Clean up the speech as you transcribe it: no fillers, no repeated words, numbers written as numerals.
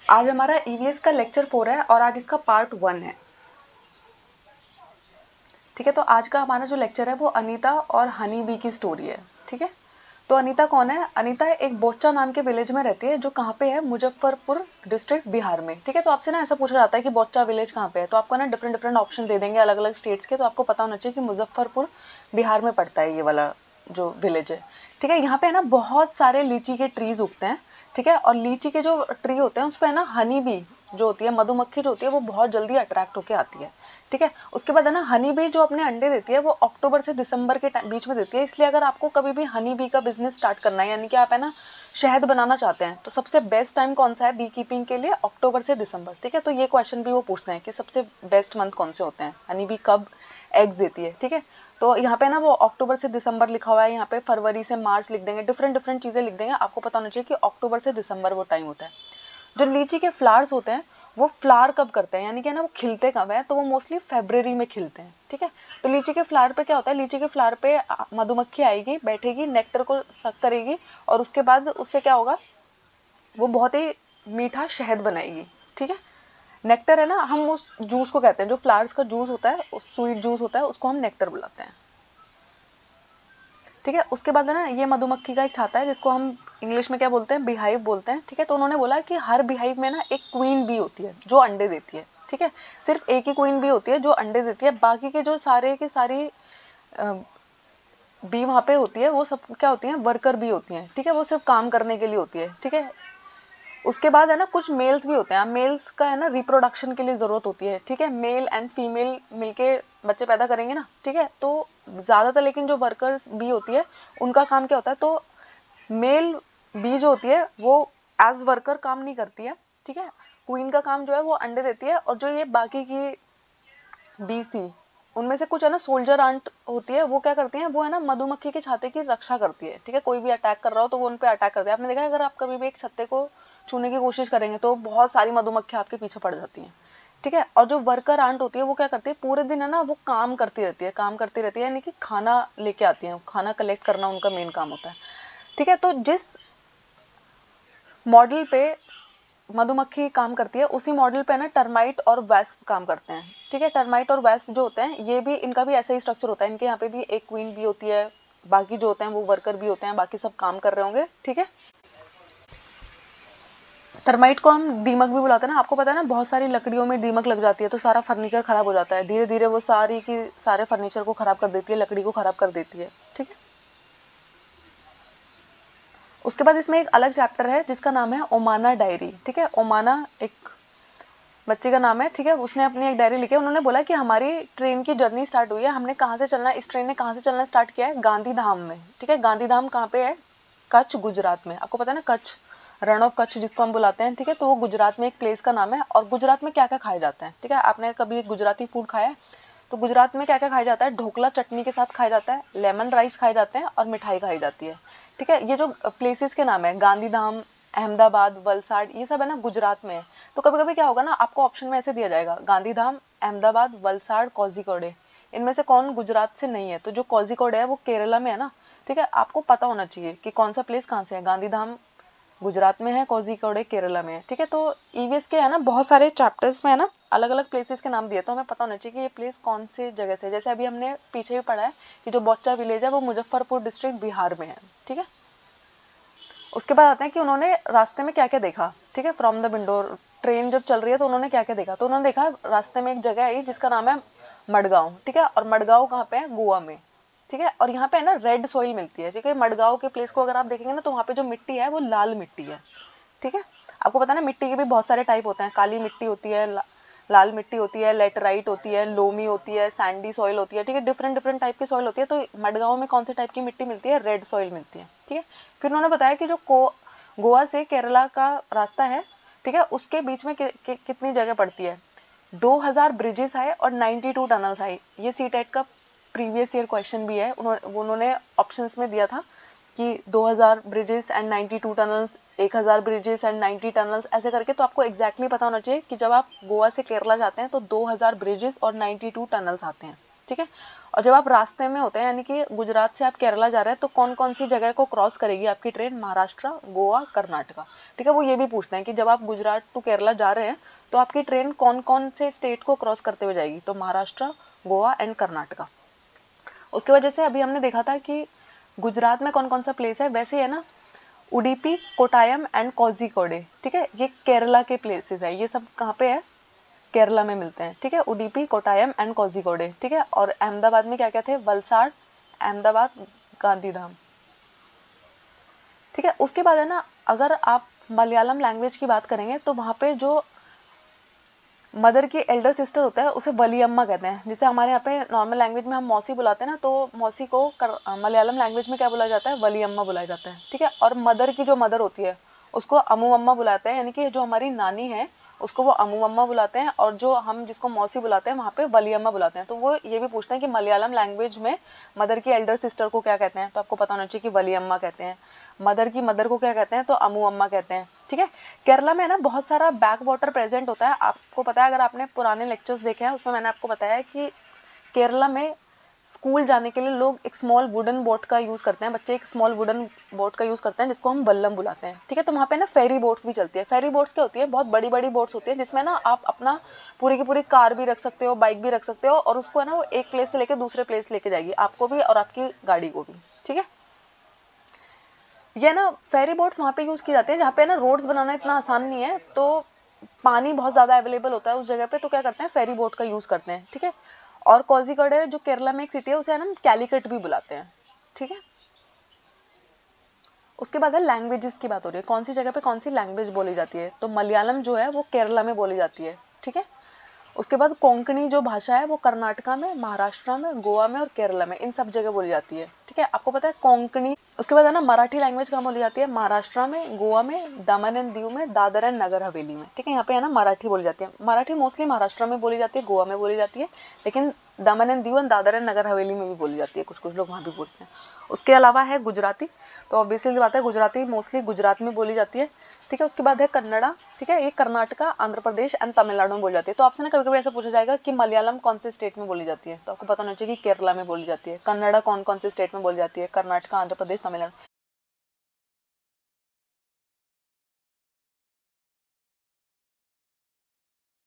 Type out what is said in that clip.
आज हमारा ईवीएस का लेक्चर 4 है और आज इसका पार्ट 1 है। ठीक है, तो आज का हमारा जो लेक्चर है वो अनीता और हनी बी की स्टोरी है। ठीक है, तो अनीता कौन है? अनीता एक बोच्चा नाम के विलेज में रहती है जो कहाँ पे है? मुजफ्फरपुर डिस्ट्रिक्ट, बिहार में। ठीक है, तो आपसे ना ऐसा पूछा जाता है कि बोच्चा विलेज कहाँ पे है, तो आपको ना डिफरेंट डिफरेंट ऑप्शन दे देंगे अलग अलग स्टेट्स के, तो आपको पता होना चाहिए कि मुजफ्फरपुर बिहार में पड़ता है ये वाला जो विलेज है। ठीक है, यहाँ पे है ना बहुत सारे लीची के ट्रीज उगते हैं। ठीक है, और लीची के जो ट्री होते हैं उस पर है ना हनी बी जो होती है, मधुमक्खी जो होती है वो बहुत जल्दी अट्रैक्ट होके आती है। ठीक है, उसके बाद है ना हनी बी जो अपने अंडे देती है वो अक्टूबर से दिसंबर के बीच में देती है। इसलिए अगर आपको कभी भी हनी बी का बिजनेस स्टार्ट करना है, यानी कि आप है ना शहद बनाना चाहते हैं, तो सबसे बेस्ट टाइम कौन सा है बी कीपिंग के लिए? अक्टूबर से दिसंबर। ठीक है, तो ये क्वेश्चन भी वो पूछते हैं कि सबसे बेस्ट मंथ कौन से होते हैं, हनी बी कब एग्स देती है। ठीक है, तो यहाँ पे ना वो अक्टूबर से दिसंबर लिखा हुआ है, यहाँ पे फरवरी से मार्च लिख देंगे, डिफरेंट डिफरेंट चीजें लिख देंगे। आपको पता होना चाहिए कि अक्टूबर से दिसंबर वो टाइम होता है। जो लीची के फ्लावर्स होते हैं वो फ्लावर कब करते हैं, यानी कि ना वो खिलते कब है, तो वो मोस्टली फेब्रुअरी में खिलते हैं। ठीक है, तो लीची के फ्लावर पे क्या होता है? लीची के फ्लावर पे मधुमक्खी आएगी, बैठेगी, नेक्टर को सक करेगी और उसके बाद उससे क्या होगा? वो बहुत ही मीठा शहद बनाएगी। ठीक है, नेक्टर है ना, हम उस जूस को कहते हैं, जो फ्लावर्स का जूस होता है, उस स्वीट जूस होता है, उसको हम नेक्टर बुलाते हैं। ठीक है, उसके बाद है ना ये मधुमक्खी का एक छाता है जिसको हम इंग्लिश में क्या बोलते हैं? बिहाइव बोलते हैं। ठीक है, तो उन्होंने बोला कि हर बिहाइव में ना एक क्वीन बी होती है जो अंडे देती है। ठीक है, सिर्फ एक ही क्वीन बी होती है जो अंडे देती है, बाकी के जो सारे की सारी बी वहाँ पे होती है वो सब क्या होती है? वर्कर बी होती हैं। ठीक है, वो सिर्फ काम करने के लिए होती है। ठीक है, उसके बाद है ना कुछ मेल्स भी होते हैं। मेल्स का है ना रिप्रोडक्शन के लिए जरूरत होती है। ठीक है, मेल एंड फीमेल मिलके बच्चे पैदा करेंगे ना। ठीक है, तो ज्यादातर लेकिन जो वर्कर्स बी होती है उनका काम क्या होता है? तो मेल बी जो होती है वो एज वर्कर काम नहीं करती है। ठीक है, क्वीन का काम जो है वो अंडे देती है, और जो ये बाकी की बीज थी उनमें से कुछ है ना सोल्जर आंट होती है, वो क्या करती है? वो है ना मधुमक्खी के छत्ते की रक्षा करती है। ठीक है, कोई भी अटैक कर रहा हो तो वो उन पे अटैक करती है। आपने देखा है अगर आप कभी भी एक छत्ते को छूने की कोशिश करेंगे तो बहुत सारी मधुमक्खियां आपके पीछे पड़ जाती हैं। ठीक है, और जो वर्कर आंट होती है वो क्या करती है? पूरे दिन है ना वो काम करती रहती है, काम करती रहती है, यानी कि खाना लेके आती है, खाना कलेक्ट करना उनका मेन काम होता है। ठीक है, तो जिस मॉडल पे मधुमक्खी काम करती है उसी मॉडल पे ना टर्माइट और वेस्प काम करते हैं। ठीक है, टर्माइट और वेस्प जो होते हैं ये भी, इनका भी ऐसा ही स्ट्रक्चर होता है। इनके यहाँ पे भी एक क्वीन भी होती है, बाकी जो होते हैं वो वर्कर भी होते हैं, बाकी सब काम कर रहे होंगे। ठीक है, टर्माइट को हम दीमक भी बुलाते हैं ना। आपको पता है ना बहुत सारी लकड़ियों में दीमक लग जाती है तो सारा फर्नीचर खराब हो जाता है, धीरे धीरे वो सारी की सारे फर्नीचर को खराब कर देती है, लकड़ी को खराब कर देती है। ठीक है, उसके बाद इसमें एक अलग चैप्टर है जिसका नाम है ओमाना डायरी। ठीक है, ओमाना एक बच्चे का नाम है। ठीक है, उसने अपनी एक डायरी लिखी है। उन्होंने बोला कि हमारी ट्रेन की जर्नी स्टार्ट हुई है, हमने कहाँ से चलना है, इस ट्रेन ने कहाँ से चलना स्टार्ट किया है? गांधीधाम में। ठीक है, गांधीधाम कहाँ पे है? कच्छ, गुजरात में। आपको पता है ना कच्छ, रण ऑफ कच्छ जिसको हम बुलाते हैं। ठीक है, तो वो गुजरात में एक प्लेस का नाम है। और गुजरात में क्या क्या खाया जाता है? ठीक है, आपने कभी गुजराती फूड खाया है? तो गुजरात में क्या क्या खाया जाता है? ढोकला चटनी के साथ खाया जाता है, लेमन राइस खाए जाते हैं और मिठाई खाई जाती है। ठीक है, ये जो प्लेसेस के नाम है गांधीधाम, अहमदाबाद, वलसाड, ये सब है ना गुजरात में है। तो कभी कभी क्या होगा ना आपको ऑप्शन में ऐसे दिया जाएगा गांधीधाम, अहमदाबाद, वलसाड, कोझिकोड, इनमें से कौन गुजरात से नहीं है? तो जो कोझिकोड है वो केरला में है ना। ठीक है, आपको पता होना चाहिए कि कौन सा प्लेस कहाँ से है। गांधीधाम गुजरात में है, कोझिकोड केरला में है। ठीक है, तो ईवीएस के है ना बहुत सारे चैप्टर्स में है ना अलग अलग प्लेसेस के नाम दिए, तो हमें पता होना चाहिए कि ये प्लेस कौन से जगह से। जैसे अभी हमने पीछे भी पढ़ा है कि जो बोच्चा विलेज है वो मुजफ्फरपुर डिस्ट्रिक्ट बिहार में है। ठीक है, उसके बाद आते हैं कि उन्होंने रास्ते में क्या क्या देखा। ठीक है, फ्रॉम द विंडो, ट्रेन जब चल रही है तो उन्होंने क्या क्या देखा? तो उन्होंने देखा रास्ते में एक जगह है जिसका नाम है मडगांव। ठीक है, और मडगांव कहाँ पे है? गोवा में। ठीक है, और यहाँ पे है ना रेड सॉइल मिलती है। ठीक है, मडगांव के प्लेस को अगर आप देखेंगे ना तो वहाँ पे जो मिट्टी है वो लाल मिट्टी है। ठीक है, आपको पता है ना मिट्टी के भी बहुत सारे टाइप होते हैं, काली मिट्टी होती है, लाल मिट्टी होती है, लेटराइट होती है, लोमी होती है, सैंडी सॉइल होती है। ठीक है, डिफरेंट डिफरेंट टाइप की सॉइल होती है। तो मडगांव में कौन से टाइप की मिट्टी मिलती है? रेड सॉइल मिलती है। ठीक है, फिर उन्होंने बताया कि जो गोवा से केरला का रास्ता है, ठीक है, उसके बीच में कितनी जगह पड़ती है? 2000 ब्रिजेस आए और 92 टनल्स आए। ये सीटेट का प्रीवियस ईयर क्वेश्चन भी है, उन्होंने ऑप्शंस में दिया था कि 2000 bridges and 92 tunnels, 1000 bridges and 90 tunnels, ऐसे करके। तो आपको एग्जैक्टली पता होना चाहिए कि जब आप गोवा से केरला जाते हैं तो 2000 ब्रिजेस और 92 टनल्स आते हैं। ठीक है। और जब आप रास्ते में होते हैं, यानी कि गुजरात से आप केरला जा रहे हैं, तो कौन कौन सी जगह को क्रॉस करेगी आपकी ट्रेन? महाराष्ट्र, गोवा, कर्नाटका। ठीक है, वो ये भी पूछते हैं कि जब आप गुजरात टू केरला जा रहे हैं तो आपकी ट्रेन कौन कौन से स्टेट को क्रॉस करते हुए जाएगी? तो महाराष्ट्र, गोवा एंड कर्नाटका। उसके वजह से अभी हमने देखा था कि गुजरात में कौन कौन सा प्लेस है, वैसे है ना उडीपी, कोटायम एंड कोझिकोडे। ठीक है, ये केरला के प्लेसेस है। ये सब कहाँ पे है? केरला में मिलते हैं। ठीक है, उडीपी, कोटायम एंड कोझिकोडे। ठीक है, और अहमदाबाद में क्या क्या थे? वलसाड, अहमदाबाद, गांधीधाम। ठीक है, उसके बाद है ना, अगर आप मलयालम लैंग्वेज की बात करेंगे तो वहाँ पे जो मदर की एल्डर सिस्टर होता है उसे वलियम्मा कहते हैं। जैसे हमारे यहाँ पे नॉर्मल लैंग्वेज में हम मौसी बुलाते हैं ना, तो मौसी को मलयालम लैंग्वेज में क्या बुलाया जाता है? वलियम्मा बुलाया जाता है। ठीक है, और मदर की जो मदर होती है उसको अमूमम्मा बुलाते हैं, यानी कि जो हमारी नानी है उसको वो अमूमम्मा बुलाते हैं, और जो हम जिसको मौसी बुलाते हैं वहाँ पे वलियम्मा बुलाते हैं। तो वो ये भी पूछते हैं कि मलयालम लैंग्वेज में मदर की एल्डर सिस्टर को क्या कहते हैं? तो आपको पता होना चाहिए कि वलियम्मा कहते हैं। मदर की मदर को क्या कहते हैं? तो अमूमम्मा कहते हैं। ठीक है, केरला में ना बहुत सारा बैक वाटर प्रेजेंट होता है। आपको पता है, अगर आपने पुराने लेक्चर्स देखे हैं उसमें मैंने आपको बताया कि केरला में स्कूल जाने के लिए लोग एक स्मॉल वुडन बोट का यूज करते हैं। बच्चे एक स्मॉल वुडन बोट का यूज करते हैं जिसको हम बल्लम बुलाते हैं। ठीक है, तो वहाँ पे ना फेरी बोट्स भी चलती है। फेरी बोट्स क्या होती है? बहुत बड़ी बड़ी बोट्स होती है जिसमें ना आप अपना पूरी की पूरी कार भी रख सकते हो, बाइक भी रख सकते हो, और उसको है ना वो एक प्लेस से लेकर दूसरे प्लेस लेके जाएगी, आपको भी और आपकी गाड़ी को भी। ठीक है, ये ना फेरी बोट्स वहाँ पे यूज की जाती है जहाँ पे ना रोड्स बनाना इतना आसान नहीं है, तो पानी बहुत ज्यादा अवेलेबल होता है उस जगह पे, तो क्या करते हैं? फेरी बोट का यूज करते हैं। ठीक है, और कोझिकोडे जो केरला में एक सिटी है उसे है ना कैलिकट भी बुलाते हैं। ठीक है, उसके बाद है लैंग्वेजेस की बात हो रही है, कौन सी जगह पे कौन सी लैंग्वेज बोली जाती है? तो मलयालम जो है वो केरला में बोली जाती है। ठीक है, उसके बाद कोंकणी जो भाषा है वो कर्नाटका में, महाराष्ट्र में, गोवा में और केरला में, इन सब जगह बोली जाती है। ठीक है, आपको पता है कोंकणी। उसके बाद है ना मराठी लैंग्वेज कहाँ बोली जाती है? महाराष्ट्र में, गोवा में, दमन एंड दीव में, दादर एंड नगर हवेली में। ठीक है, यहाँ पे है ना मराठी बोली जाती है। मराठी मोस्टली महाराष्ट्र में बोली जाती है, गोवा में बोली जाती है, लेकिन Daman and Diu and Dadra and Nagar Haveli में भी बोली जाती है, कुछ कुछ लोग वहाँ भी बोलते हैं। उसके अलावा है गुजराती, तो ऑब्वियसली बात है गुजराती मोस्टली गुजरात में बोली जाती है। ठीक है, उसके बाद है कन्नड़ा। ठीक है, ये कर्नाटका, आंध्र प्रदेश एंड तमिलनाडु में बोली जाती है। तो आपसे ना कभी कभी ऐसा पूछा जाएगा कि मलयालम कौन से स्टेट में बोली जाती है, तो आपको पता होना चाहिए कि केरला में बोली जाती है। कन्नड़ा कौन कौन से स्टेट में बोली जाती है? कर्नाटका, आंध्र प्रदेश, तमिलनाडु।